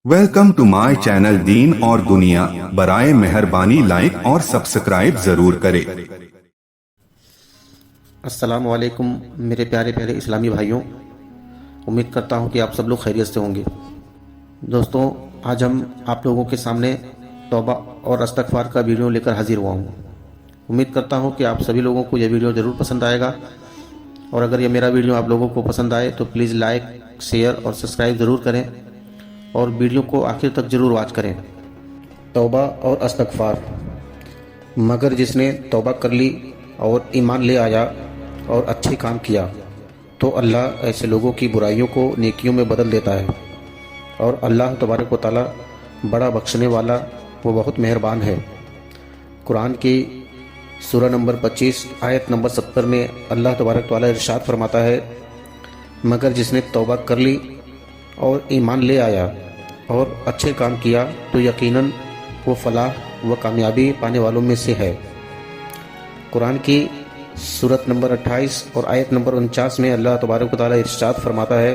Welcome to my channel दीन और दुनिया। बराए मेहरबानी लाइक और सब्सक्राइब जरूर करें। अस्सलाम वालेकुम मेरे प्यारे प्यारे इस्लामी भाइयों, उम्मीद करता हूँ कि आप सब लोग खैरियत से होंगे। दोस्तों, आज हम आप लोगों के सामने तौबा और इस्तिग़फ़ार का वीडियो लेकर हाजिर हुआ हूँ। उम्मीद करता हूँ कि आप सभी लोगों को यह वीडियो ज़रूर पसंद आएगा, और अगर यह मेरा वीडियो आप लोगों को पसंद आए तो प्लीज़ लाइक, शेयर और सब्सक्राइब ज़रूर करें, और वीडियो को आखिर तक ज़रूर वॉच करें। तौबा और इस्तिग़फ़ार। मगर जिसने तौबा कर ली और ईमान ले आया और अच्छे काम किया तो अल्लाह ऐसे लोगों की बुराइयों को नेकियों में बदल देता है, और अल्लाह तबारक व तआला बड़ा बख्शने वाला, वो बहुत मेहरबान है। कुरान की सूरह नंबर 25 आयत नंबर 70 में अल्लाह तबारक व तआला इरशाद फरमाता है, मगर जिसने तौबा कर ली और ईमान ले आया और अच्छे काम किया तो यकीनन वो फलाह व कामयाबी पाने वालों में से है। कुरान की सूरत नंबर 28 और आयत नंबर 49 में अल्लाह तबारक व तआला इरशाद फरमाता है,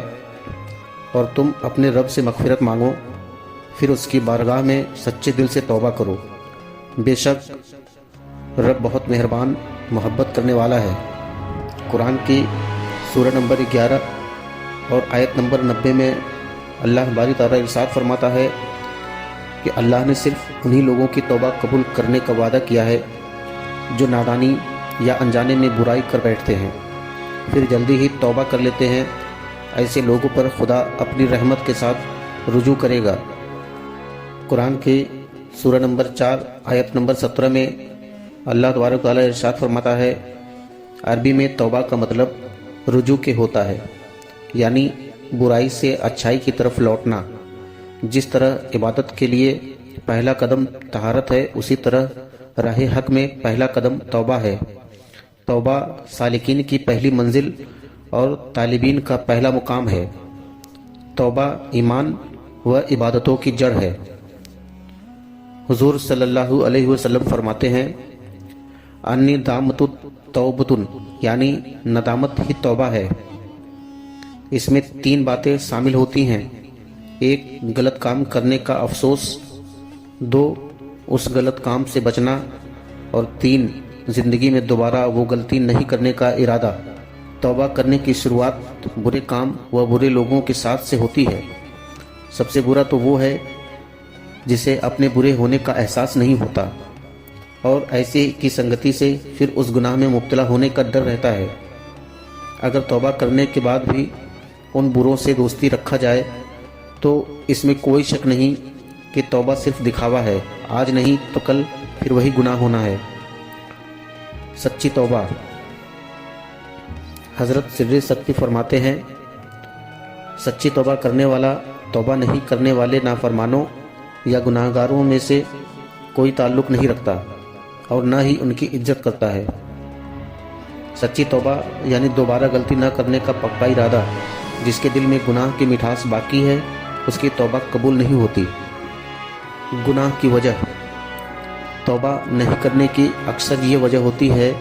और तुम अपने रब से मग़फ़िरत मांगो, फिर उसकी बारगाह में सच्चे दिल से तौबा करो, बेशक रब बहुत मेहरबान मोहब्बत करने वाला है। कुरान की सूरह नंबर 11 और आयत नंबर 90 में अल्लाह बारी ताला इरशाद फरमाता है कि अल्लाह ने सिर्फ उन्हीं लोगों की तौबा कबूल करने का वादा किया है जो नादानी या अनजाने में बुराई कर बैठते हैं, फिर जल्दी ही तौबा कर लेते हैं। ऐसे लोगों पर खुदा अपनी रहमत के साथ रुजू करेगा। कुरान की सूरह नंबर 4 आयत नंबर 17 में अल्लाह तबारक व तआला इरशाद फरमाता है, अरबी में तौबा का मतलब रुजू के होता है, यानी बुराई से अच्छाई की तरफ लौटना। जिस तरह इबादत के लिए पहला कदम तहारत है, उसी तरह राह हक में पहला कदम तौबा है। तौबा सालिकीन की पहली मंजिल और तालिबीन का पहला मुकाम है। तौबा ईमान व इबादतों की जड़ है। हुजूर सल्लल्लाहु अलैहि वसल्लम फरमाते हैं, अन्नी दामतु तौबतुन, यानी नदामत ही तौबा है। इसमें 3 बातें शामिल होती हैं। 1, गलत काम करने का अफसोस, 2, उस गलत काम से बचना, और 3, ज़िंदगी में दोबारा वो गलती नहीं करने का इरादा। तौबा करने की शुरुआत बुरे काम व बुरे लोगों के साथ से होती है। सबसे बुरा तो वो है जिसे अपने बुरे होने का एहसास नहीं होता, और ऐसे की संगति से फिर उस गुनाह में मुब्तला होने का डर रहता है। अगर तौबा करने के बाद भी उन बुरों से दोस्ती रखा जाए तो इसमें कोई शक नहीं कि तौबा सिर्फ दिखावा है, आज नहीं तो कल फिर वही गुनाह होना है। सच्ची तौबा। हज़रत सिर्र सख्ती फरमाते हैं, सच्ची तौबा करने वाला तौबा नहीं करने वाले नाफरमानों या गुनाहगारों में से कोई ताल्लुक़ नहीं रखता और ना ही उनकी इज्जत करता है। सच्ची तौबा यानी दोबारा गलती न करने का पक्का इरादा। जिसके दिल में गुनाह की मिठास बाकी है, उसकी तौबा कबूल नहीं होती। गुनाह की वजह। तौबा नहीं करने की अक्सर ये वजह होती है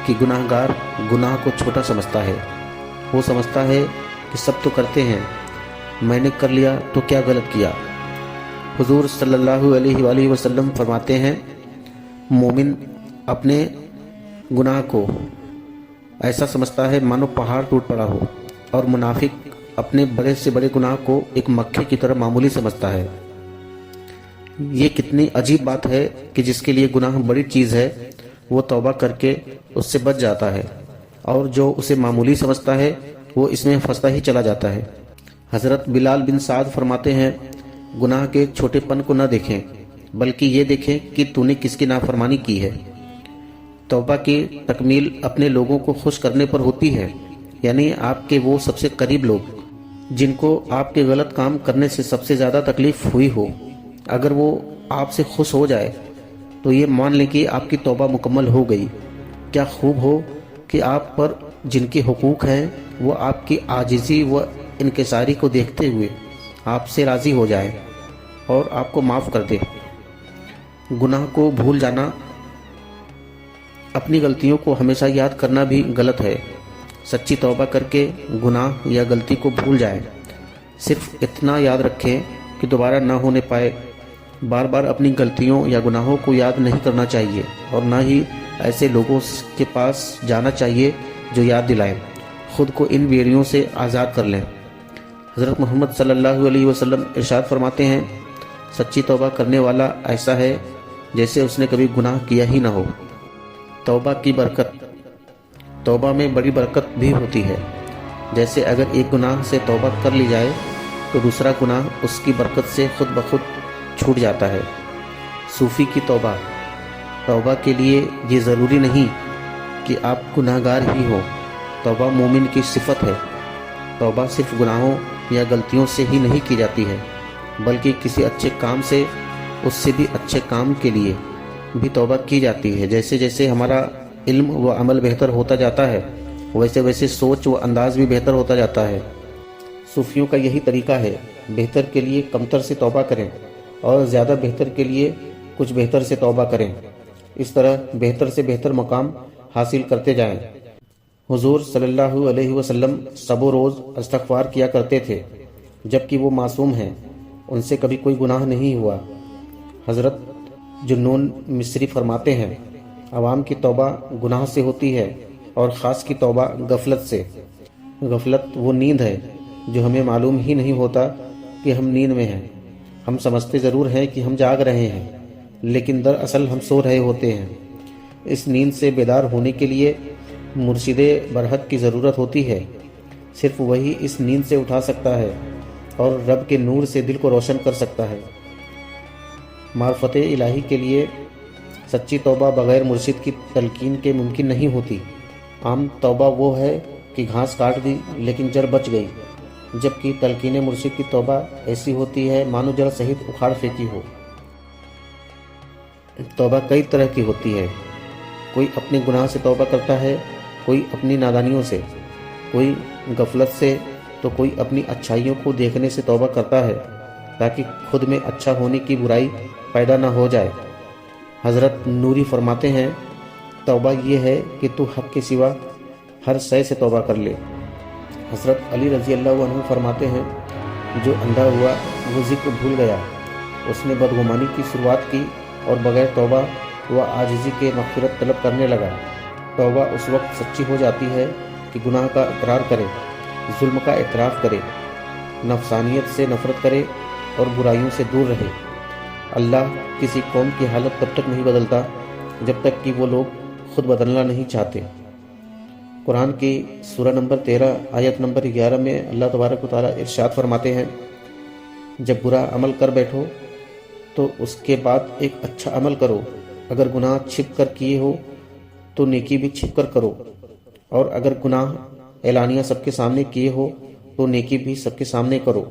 कि गुनाहगार गुनाह को छोटा समझता है। वो समझता है कि सब तो करते हैं, मैंने कर लिया तो क्या गलत किया। हुजूर सल्लल्लाहु अलैहि वसल्लम फरमाते हैं, मोमिन अपने गुनाह को ऐसा समझता है मानो पहाड़ टूट पड़ा हो, और मुनाफिक अपने बड़े से बड़े गुनाह को एक मक्खी की तरह मामूली समझता है। ये कितनी अजीब बात है कि जिसके लिए गुनाह बड़ी चीज़ है वो तौबा करके उससे बच जाता है, और जो उसे मामूली समझता है वो इसमें फंसता ही चला जाता है। हज़रत बिलाल बिन साद फरमाते हैं, गुनाह के छोटेपन को न देखें, बल्कि ये देखें कि तूने किसकी नाफरमानी की है। तौबा की तकमील अपने लोगों को खुश करने पर होती है, यानी आपके वो सबसे करीब लोग जिनको आपके गलत काम करने से सबसे ज़्यादा तकलीफ़ हुई हो, अगर वो आपसे खुश हो जाए तो ये मान लें कि आपकी तौबा मुकम्मल हो गई। क्या खूब हो कि आप पर जिनके हुकूक हैं वो आपकी आजिज़ी व इनकिसारी को देखते हुए आपसे राज़ी हो जाए और आपको माफ़ कर दे। गुनाह को भूल जाना, अपनी गलतियों को हमेशा याद करना भी गलत है। सच्ची तौबा करके गुनाह या गलती को भूल जाएं। सिर्फ इतना याद रखें کہ دوبارہ نہ ہونے پائے۔ بار بار اپنی غلطیوں یا گناہوں کو یاد نہیں کرنا چاہیے اور نہ ہی ایسے لوگوں کے پاس جانا چاہیے جو یاد دلائیں۔ خود کو ان بیڑیوں سے آزاد کر لیں۔ حضرت محمد صلی اللہ علیہ وسلم ارشاد فرماتے ہیں، سچی توبہ کرنے والا ایسا ہے جیسے اس نے کبھی گناہ کیا ہی نہ ہو۔ توبہ کی برکت۔ توبہ میں بڑی برکت بھی ہوتی ہے۔ جیسے اگر ایک گناہ سے توبہ کر لی جائے تو دوسرا گناہ اس کی برکت سے خود بخود چھوٹ جاتا ہے۔ صوفی کی توبہ۔ توبہ کے لیے یہ ضروری نہیں کہ آپ گناہ گار ہی ہو۔ توبہ مومن کی صفت ہے۔ توبہ صرف گناہوں یا غلطیوں سے ہی نہیں کی جاتی ہے، بلکہ کسی اچھے کام سے، اس سے بھی اچھے کام کے لیے بھی توبہ کی جاتی ہے۔ جیسے جیسے ہمارا علم و عمل بہتر ہوتا جاتا ہے، ویسے ویسے سوچ و انداز بھی بہتر ہوتا جاتا ہے۔ صوفیوں کا یہی طریقہ ہے، بہتر کے لیے کمتر سے توبہ کریں اور زیادہ بہتر کے لیے کچھ بہتر سے توبہ کریں۔ اس طرح بہتر سے بہتر مقام حاصل کرتے جائیں۔ حضور صلی اللہ علیہ وسلم شب و روز استغفار کیا کرتے تھے، جبکہ وہ معصوم ہیں، ان سے کبھی کوئی گناہ نہیں ہوا۔ حضرت جنون مصری فرماتے ہیں، عوام کی توبہ گناہ سے ہوتی ہے اور خاص کی توبہ غفلت سے۔ غفلت وہ نیند ہے جو ہمیں معلوم ہی نہیں ہوتا کہ ہم نیند میں ہیں۔ ہم سمجھتے ضرور ہیں کہ ہم جاگ رہے ہیں، لیکن دراصل ہم سو رہے ہوتے ہیں۔ اس نیند سے بیدار ہونے کے لیے مرشد برحق کی ضرورت ہوتی ہے۔ صرف وہی اس نیند سے اٹھا سکتا ہے اور رب کے نور سے دل کو روشن کر سکتا ہے۔ معرفت الہی کے لیے سچی توبہ بغیر مرشد کی تلقین کے ممکن نہیں ہوتی۔ عام توبہ وہ ہے کہ گھاس کاٹ دی لیکن جڑ بچ گئی، جبکہ تلقین مرشد کی توبہ ایسی ہوتی ہے مانو جڑ سہت اکھاڑ پھینکی ہو۔ توبہ کئی طرح کی ہوتی ہے۔ کوئی اپنے گناہ سے توبہ کرتا ہے، کوئی اپنی نادانیوں سے، کوئی غفلت سے، تو کوئی اپنی اچھائیوں کو دیکھنے سے توبہ کرتا ہے تاکہ خود میں اچھا ہونے کی برائی پیدا نہ ہو جائے۔ حضرت نوری فرماتے ہیں، توبہ یہ ہے کہ تو حق کے سوا ہر شے سے توبہ کر لے۔ حضرت علی رضی اللہ عنہ فرماتے ہیں، جو اندھا ہوا وہ ذکر بھول گیا، اس نے بدگمانی کی شروعات کی اور بغیر توبہ و عاجزی کے مغفرت طلب کرنے لگا۔ توبہ اس وقت سچی ہو جاتی ہے کہ گناہ کا اقرار کرے، ظلم کا اعتراف کرے، نفسانیت سے نفرت کرے اور برائیوں سے دور رہے۔ اللہ کسی قوم کی حالت تب تک نہیں بدلتا جب تک کہ وہ لوگ خود بدلنا نہیں چاہتے۔ قرآن کی سورہ نمبر 13 آیت نمبر 11 میں اللہ تبارک و تعالیٰ ارشاد فرماتے ہیں، جب برا عمل کر بیٹھو تو اس کے بعد ایک اچھا عمل کرو۔ اگر گناہ چھپ کر کیے ہو تو نیکی بھی چھپ کر کرو، اور اگر گناہ اعلانیہ سب کے سامنے کیے ہو تو نیکی بھی سب کے سامنے کرو۔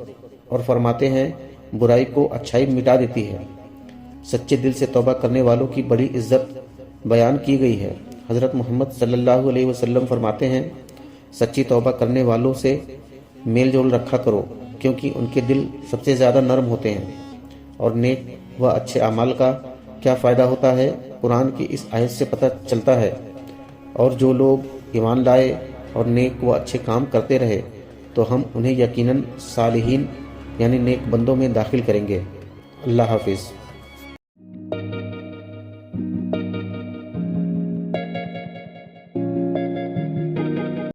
اور فرماتے ہیں، برائی کو اچھائی مٹا دیتی ہے۔ سچے دل سے توبہ کرنے والوں کی بڑی عزت بیان کی گئی ہے۔ حضرت محمد صلی اللہ علیہ وسلم فرماتے ہیں، سچی توبہ کرنے والوں سے میل جول رکھا کرو، کیونکہ ان کے دل سب سے زیادہ نرم ہوتے ہیں۔ اور نیک و اچھے اعمال کا کیا فائدہ ہوتا ہے، قرآن کی اس آیت سے پتہ چلتا ہے۔ اور جو لوگ ایمان لائے اور نیک و اچھے کام کرتے رہے تو ہم انہیں یقیناً صالحین یعنی نیک بندوں میں داخل کریں گے۔ اللہ حافظ۔